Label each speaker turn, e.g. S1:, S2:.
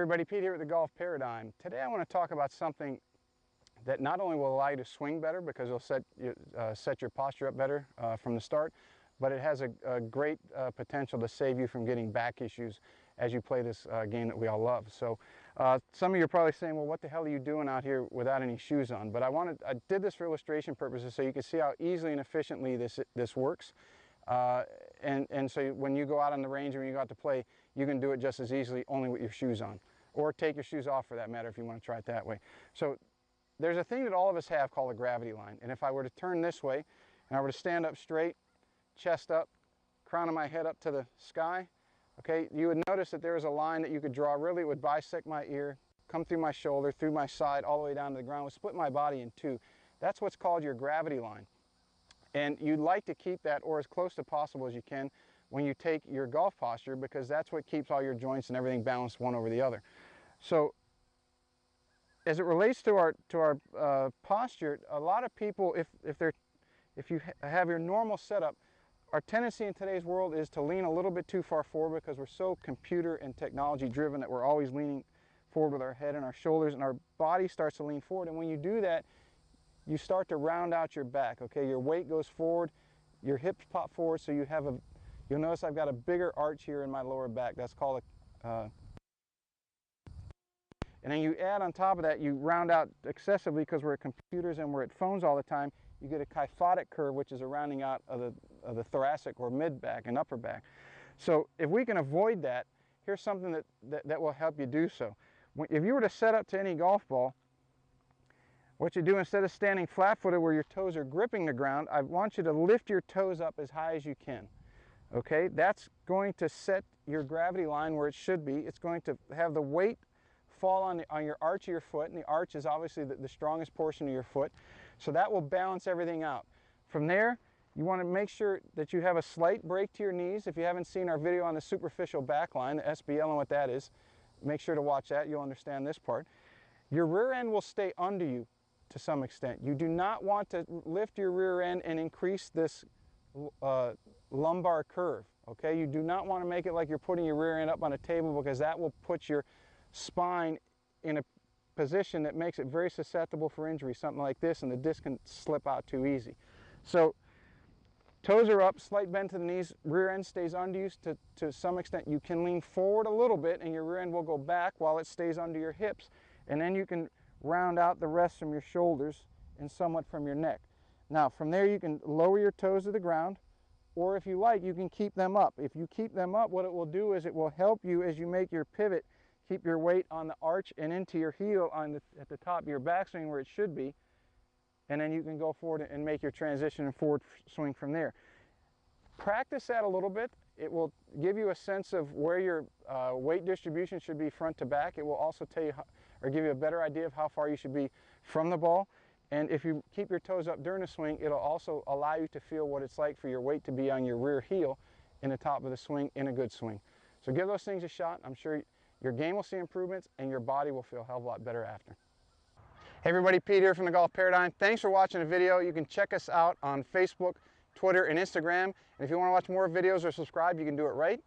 S1: everybody, Pete here at the Golf Paradigm. Today I want to talk about something that not only will allow you to swing better because it'll set your posture up better from the start, but it has a great potential to save you from getting back issues as you play this game that we all love. So some of you are probably saying, well, what the hell are you doing out here without any shoes on? But I did this for illustration purposes so you can see how easily and efficiently this works. And so when you go out on the range or when you go out to play, you can do it just as easily only with your shoes on. Or take your shoes off for that matter if you want to try it that way. So there's a thing that all of us have called a gravity line. And if I were to turn this way and I were to stand up straight, chest up, crown of my head up to the sky, okay, you would notice that there is a line that you could draw. Really, it would bisect my ear, come through my shoulder, through my side, all the way down to the ground, would split my body in two. That's what's called your gravity line. And you'd like to keep that, or as close to possible as you can, when you take your golf posture, because that's what keeps all your joints and everything balanced one over the other. So as it relates to our posture, a lot of people, if you have your normal setup, our tendency in today's world is to lean a little bit too far forward because we're so computer and technology driven that we're always leaning forward with our head and our shoulders, and our body starts to lean forward. And when you do that, you start to round out your back, okay? Your weight goes forward, your hips pop forward, so you'll notice I've got a bigger arch here in my lower back. That's called and then you add on top of that, you round out excessively because we're at computers and we're at phones all the time. You get a kyphotic curve, which is a rounding out of the thoracic or mid back and upper back. So if we can avoid that, here's something that will help you do so. If you were to set up to any golf ball, what you do, instead of standing flat-footed where your toes are gripping the ground, I want you to lift your toes up as high as you can. Okay, that's going to set your gravity line where it should be. It's going to have the weight fall on your arch of your foot, and the arch is obviously the strongest portion of your foot. So that will balance everything out. From there, you want to make sure that you have a slight break to your knees. If you haven't seen our video on the superficial back line, the SBL and what that is, make sure to watch that. You'll understand this part. Your rear end will stay under you to some extent. You do not want to lift your rear end and increase this lumbar curve, okay? You do not want to make it like you're putting your rear end up on a table, because that will put your spine in a position that makes it very susceptible for injury, something like this, and the disc can slip out too easy. So toes are up, slight bend to the knees, rear end stays under you to some extent. You can lean forward a little bit and your rear end will go back while it stays under your hips, and then you can round out the rest from your shoulders and somewhat from your neck. Now from there you can lower your toes to the ground, or if you like, you can keep them up. If you keep them up, what it will do is it will help you as you make your pivot keep your weight on the arch and into your heel at the top of your backswing where it should be, and then you can go forward and make your transition and forward swing from there. Practice that a little bit. It will give you a sense of where your weight distribution should be front to back. It will also tell you or give you a better idea of how far you should be from the ball. And if you keep your toes up during the swing, it'll also allow you to feel what it's like for your weight to be on your rear heel in the top of the swing in a good swing. So give those things a shot. I'm sure your game will see improvements and your body will feel a hell of a lot better after. Hey everybody, Pete here from the Golf Paradigm. Thanks for watching the video. You can check us out on Facebook, Twitter, and Instagram. And if you want to watch more videos or subscribe, you can do it right